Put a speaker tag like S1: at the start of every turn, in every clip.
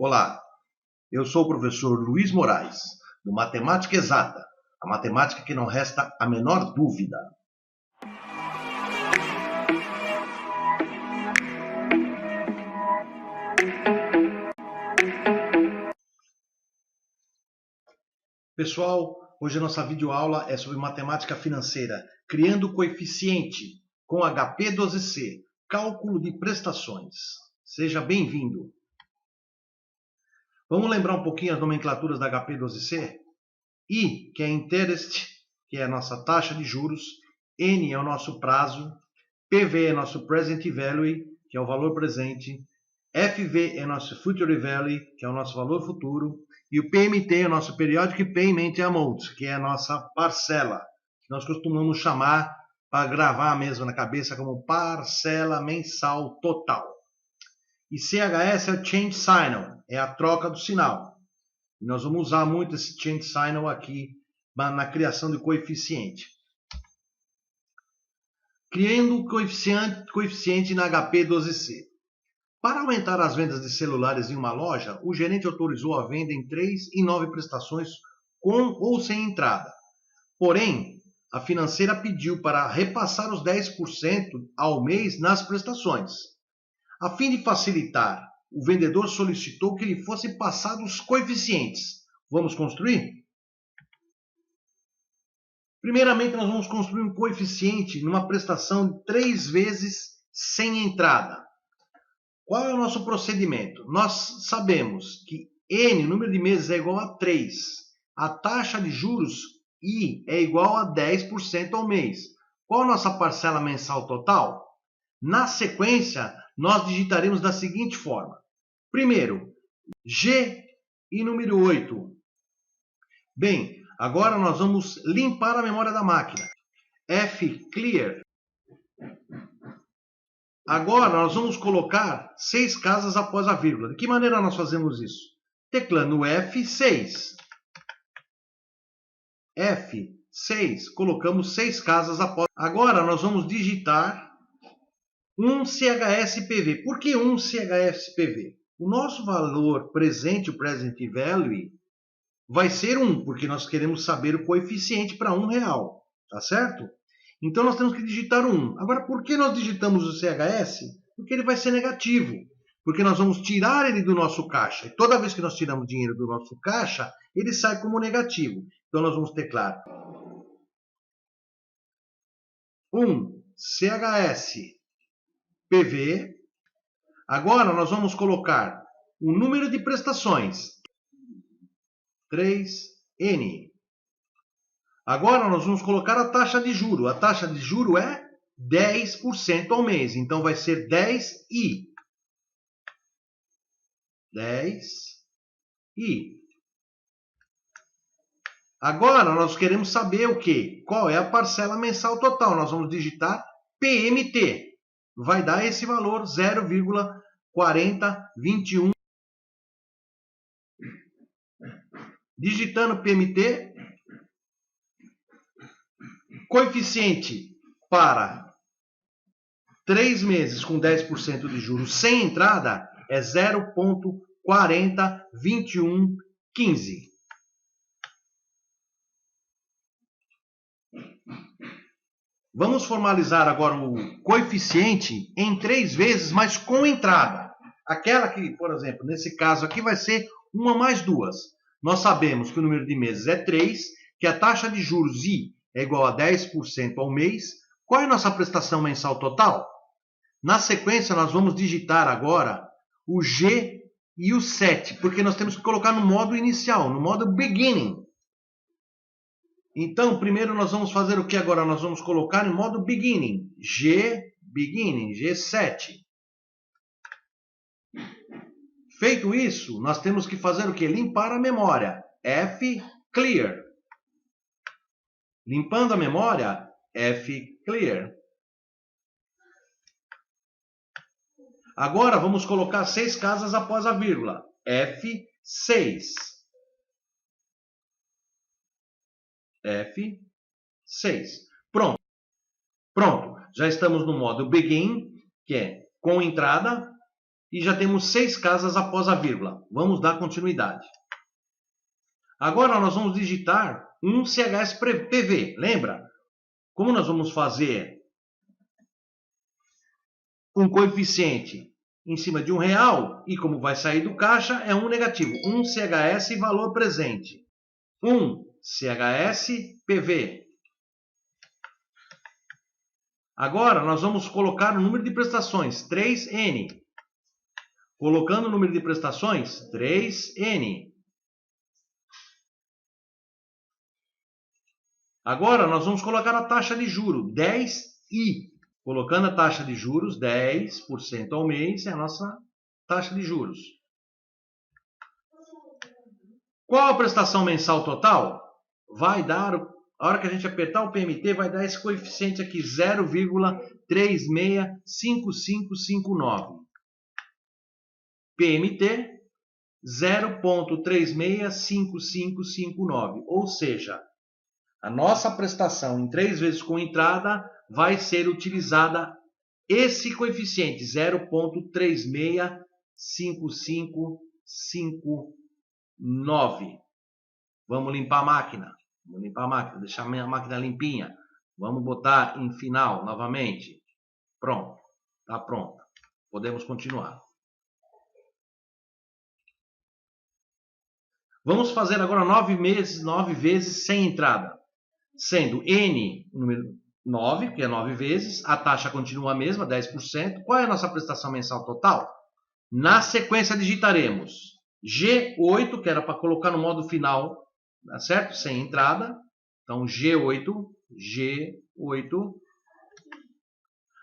S1: Olá, eu sou o professor Luiz Moraes, do Matemática Exata, a matemática que não resta a menor dúvida. Pessoal, hoje a nossa videoaula é sobre matemática financeira, criando coeficiente com HP12C, cálculo de prestações. Seja bem-vindo. Vamos lembrar um pouquinho as nomenclaturas da HP12C? I, que é interest, que é a nossa taxa de juros. N é o nosso prazo. PV é nosso present value, que é o valor presente. FV é nosso future value, que é o nosso valor futuro. E o PMT é o nosso periodic payment amount, que é a nossa parcela, que nós costumamos chamar, para gravar mesmo na cabeça, como parcela mensal total. E CHS é o change signal, é a troca do sinal. E nós vamos usar muito esse change signal aqui na criação de coeficiente. Criando coeficiente na HP12C. Para aumentar as vendas de celulares em uma loja, o gerente autorizou a venda em 3 e 9 prestações com ou sem entrada. Porém, a financeira pediu para repassar os 10% ao mês nas prestações. A fim de facilitar, o vendedor solicitou que lhe fossem passados os coeficientes. Vamos construir? Primeiramente, nós vamos construir um coeficiente numa prestação de 3 vezes sem entrada. Qual é o nosso procedimento? Nós sabemos que N, o número de meses, é igual a 3. A taxa de juros, I, é igual a 10% ao mês. Qual a nossa parcela mensal total? Na sequência, nós digitaremos da seguinte forma. Primeiro, G e número 8. Bem, agora nós vamos limpar a memória da máquina. F clear. Agora nós vamos colocar 6 casas após a vírgula. De que maneira nós fazemos isso? Teclando F6. F6, colocamos 6 casas após. Agora nós vamos digitar um CHSPV. Por que um CHSPV? O nosso valor presente, o present value, vai ser 1, porque nós queremos saber o coeficiente para R$1, tá certo? Então nós temos que digitar 1. Agora, por que nós digitamos o CHS? Porque ele vai ser negativo. Porque nós vamos tirar ele do nosso caixa. E toda vez que nós tiramos dinheiro do nosso caixa, ele sai como negativo. Então nós vamos teclar 1 CHS PV. Agora nós vamos colocar o número de prestações. 3N. Agora nós vamos colocar a taxa de juro. A taxa de juro é 10% ao mês. Então vai ser 10I. 10I. Agora nós queremos saber o quê? Qual é a parcela mensal total? Nós vamos digitar PMT. Vai dar esse valor 0,4021. Digitando PMT, coeficiente para 3 meses com 10% de juros sem entrada é 0,402115. Vamos formalizar agora o coeficiente em 3 vezes, mas com entrada. Aquela que, por exemplo, nesse caso aqui vai ser 1 mais 2. Nós sabemos que o número de meses é 3, que a taxa de juros I é igual a 10% ao mês. Qual é a nossa prestação mensal total? Na sequência, nós vamos digitar agora o G e o 7, porque nós temos que colocar no modo inicial, no modo beginning. Então, primeiro nós vamos fazer o que agora? Nós vamos colocar em modo beginning. Beginning, G7. Feito isso, nós temos que fazer o que? Limpar a memória. F clear. Limpando a memória, F clear. Agora vamos colocar 6 casas após a vírgula. F6. F6. Pronto. Pronto. Já estamos no modo begin, que é com entrada. e já temos 6 casas após a vírgula. Vamos dar continuidade. Agora nós vamos digitar um CHS-PV. Lembra? Como nós vamos fazer um coeficiente em cima de um real, e como vai sair do caixa, é um negativo. Um CHS valor presente. Um CHS-PV. Agora nós vamos colocar o número de prestações, 3N. Colocando o número de prestações, 3N. Agora nós vamos colocar a taxa de juros, 10I. Colocando a taxa de juros, 10% ao mês, é a nossa taxa de juros. Qual a prestação mensal total? Vai dar, a hora que a gente apertar o PMT, vai dar esse coeficiente aqui, 0,365559. PMT, 0,365559. Ou seja, a nossa prestação em 3 vezes com entrada vai ser utilizada esse coeficiente, 0,365559. Vamos limpar a máquina. Vamos limpar a máquina, deixar a máquina limpinha. Vamos botar em final novamente. Pronto. Está pronto. Podemos continuar. Vamos fazer agora 9 vezes sem entrada. Sendo N, número 9, que é 9 vezes, a taxa continua a mesma, 10%. Qual é a nossa prestação mensal total? Na sequência digitaremos G8, que era para colocar no modo final, tá certo? Sem entrada. Então, G8.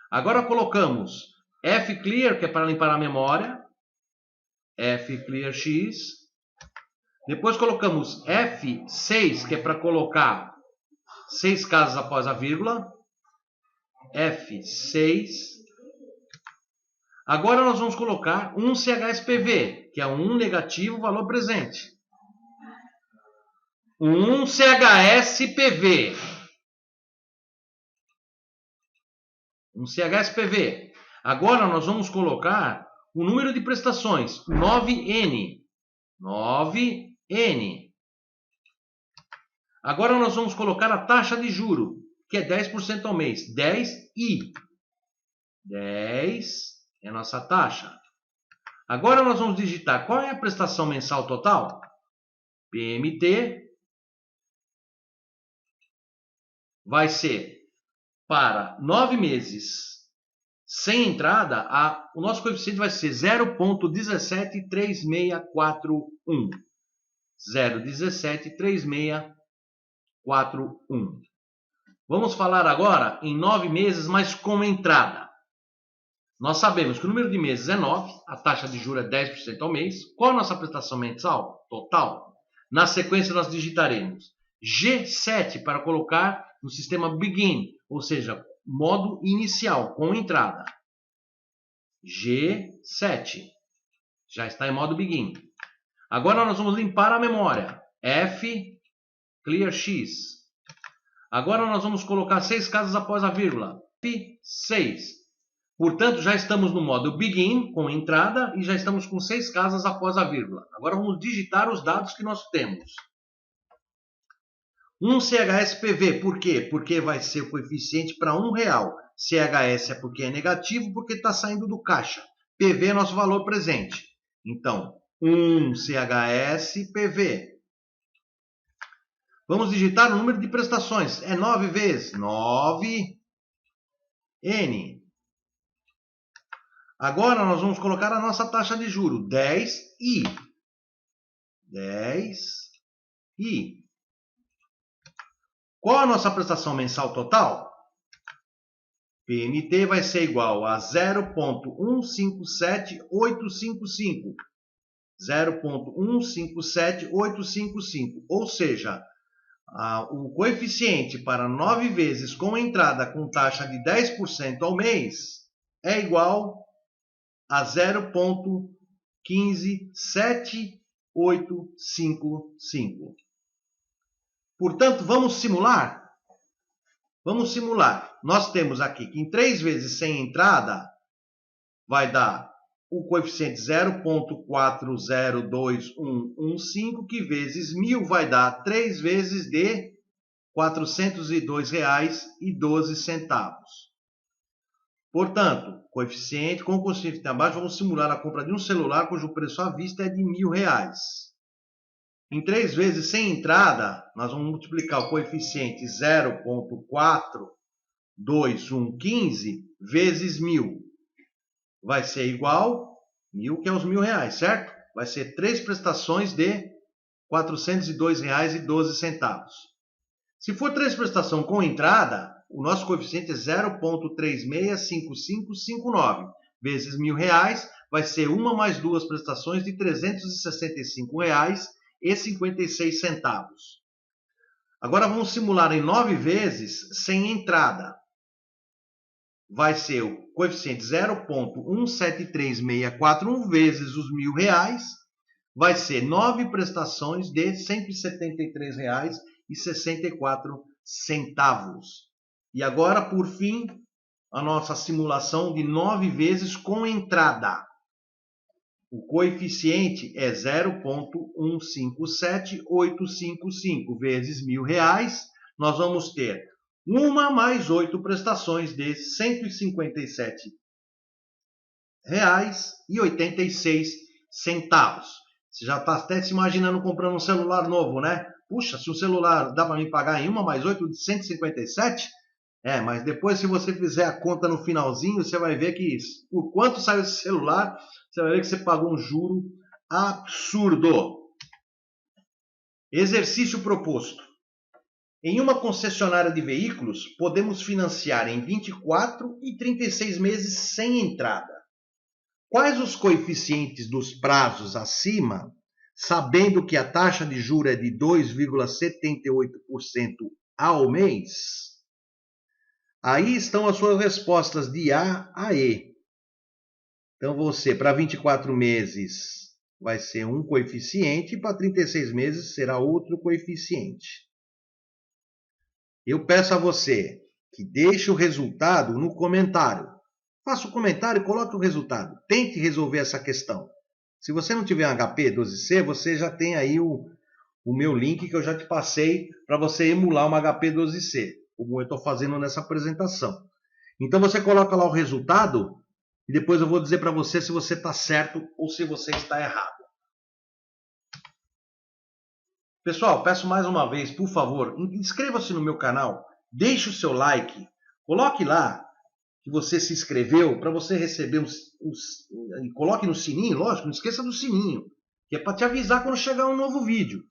S1: Agora colocamos F-Clear, que é para limpar a memória. F-Clear X. Depois colocamos F6, que é para colocar 6 casas após a vírgula. F6. Agora nós vamos colocar um CHS-PV, que é um negativo valor presente. Um CHS-PV. Um CHS-PV. Agora nós vamos colocar o número de prestações, 9N. 9N. Agora nós vamos colocar a taxa de juro, que é 10% ao mês. 10I. 10 é a nossa taxa. Agora nós vamos digitar qual é a prestação mensal total? PMT vai ser para 9 meses sem entrada, o nosso coeficiente vai ser 0,173641. 0,173641. Vamos falar agora em 9 meses, mas com entrada. Nós sabemos que o número de meses é 9, a taxa de juros é 10% ao mês. Qual a nossa prestação mensal total? Na sequência nós digitaremos G7 para colocar no sistema Begin, ou seja, modo inicial, com entrada. G7. Já está em modo Begin. Agora nós vamos limpar a memória. F, Clear X. Agora nós vamos colocar 6 casas após a vírgula. F6. Portanto, já estamos no modo Begin, com entrada, e já estamos com 6 casas após a vírgula. Agora vamos digitar os dados que nós temos. Um CHS-PV, por quê? Porque vai ser o coeficiente para R$1. CHS é porque é negativo, porque está saindo do caixa. PV é nosso valor presente. Então, um CHS-PV. Vamos digitar o número de prestações. É 9 vezes. 9N. Agora nós vamos colocar a nossa taxa de juros. 10I. 10I. Qual a nossa prestação mensal total? PMT vai ser igual a 0,157855. 0,157855. Ou seja, o coeficiente para 9 vezes com entrada com taxa de 10% ao mês é igual a 0,157855. Portanto, vamos simular? Vamos simular. Nós temos aqui que em 3 vezes sem entrada vai dar o coeficiente 0,402115, que vezes 1.000 vai dar 3 vezes de R$ 402,12. Portanto, coeficiente com o coeficiente abaixo, vamos simular a compra de um celular cujo preço à vista é de R$ 1.000. Em 3 vezes sem entrada, nós vamos multiplicar o coeficiente 0,4115 vezes 1.000. Vai ser igual 1.000, que é os R$ 1.000, certo? Vai ser 3 prestações de R$ 402,12. Se for 3 prestações com entrada, o nosso coeficiente é 0,365559 vezes R$ 1.000, vai ser uma mais 2 prestações de R$ 365,56. Agora vamos simular em 9 vezes sem entrada. Vai ser o coeficiente 0,173641 vezes os R$ 1.000, vai ser 9 prestações de R$ 173,64. E agora, por fim, a nossa simulação de 9 vezes com entrada. O coeficiente é 0,157855 vezes R$ 1.000. Nós vamos ter uma mais 8 prestações de R$ 157,86. Você já está até se imaginando comprando um celular novo, né? Puxa, se um celular dá para me pagar em uma mais 8 de 157? Mas depois, se você fizer a conta no finalzinho, você vai ver que por quanto saiu esse celular, você vai ver que você pagou um juro absurdo. Exercício proposto. Em uma concessionária de veículos, podemos financiar em 24 e 36 meses sem entrada. Quais os coeficientes dos prazos acima, sabendo que a taxa de juros é de 2,78% ao mês? Aí estão as suas respostas de A a E. Então, você, para 24 meses, vai ser um coeficiente, e para 36 meses será outro coeficiente. Eu peço a você que deixe o resultado no comentário. Faça o comentário e coloque o resultado. Tente resolver essa questão. Se você não tiver um HP 12C, você já tem aí o meu link que eu já te passei para você emular uma HP 12C, como eu estou fazendo nessa apresentação. Então você coloca lá o resultado e depois eu vou dizer para você se você está certo ou se você está errado. Pessoal, peço mais uma vez, por favor, inscreva-se no meu canal, deixe o seu like, coloque lá que você se inscreveu para você receber e coloque no sininho, lógico, não esqueça do sininho, que é para te avisar quando chegar um novo vídeo.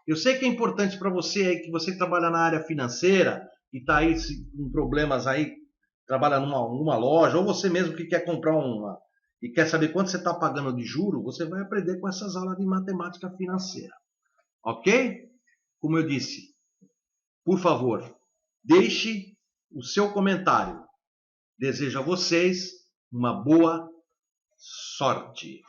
S1: Eu sei que é importante para você aí, que você trabalha na área financeira e está aí com problemas aí, trabalha numa loja, ou você mesmo que quer comprar uma e quer saber quanto você está pagando de juro, você vai aprender com essas aulas de matemática financeira. Ok? Como eu disse, por favor, deixe o seu comentário. Desejo a vocês uma boa sorte.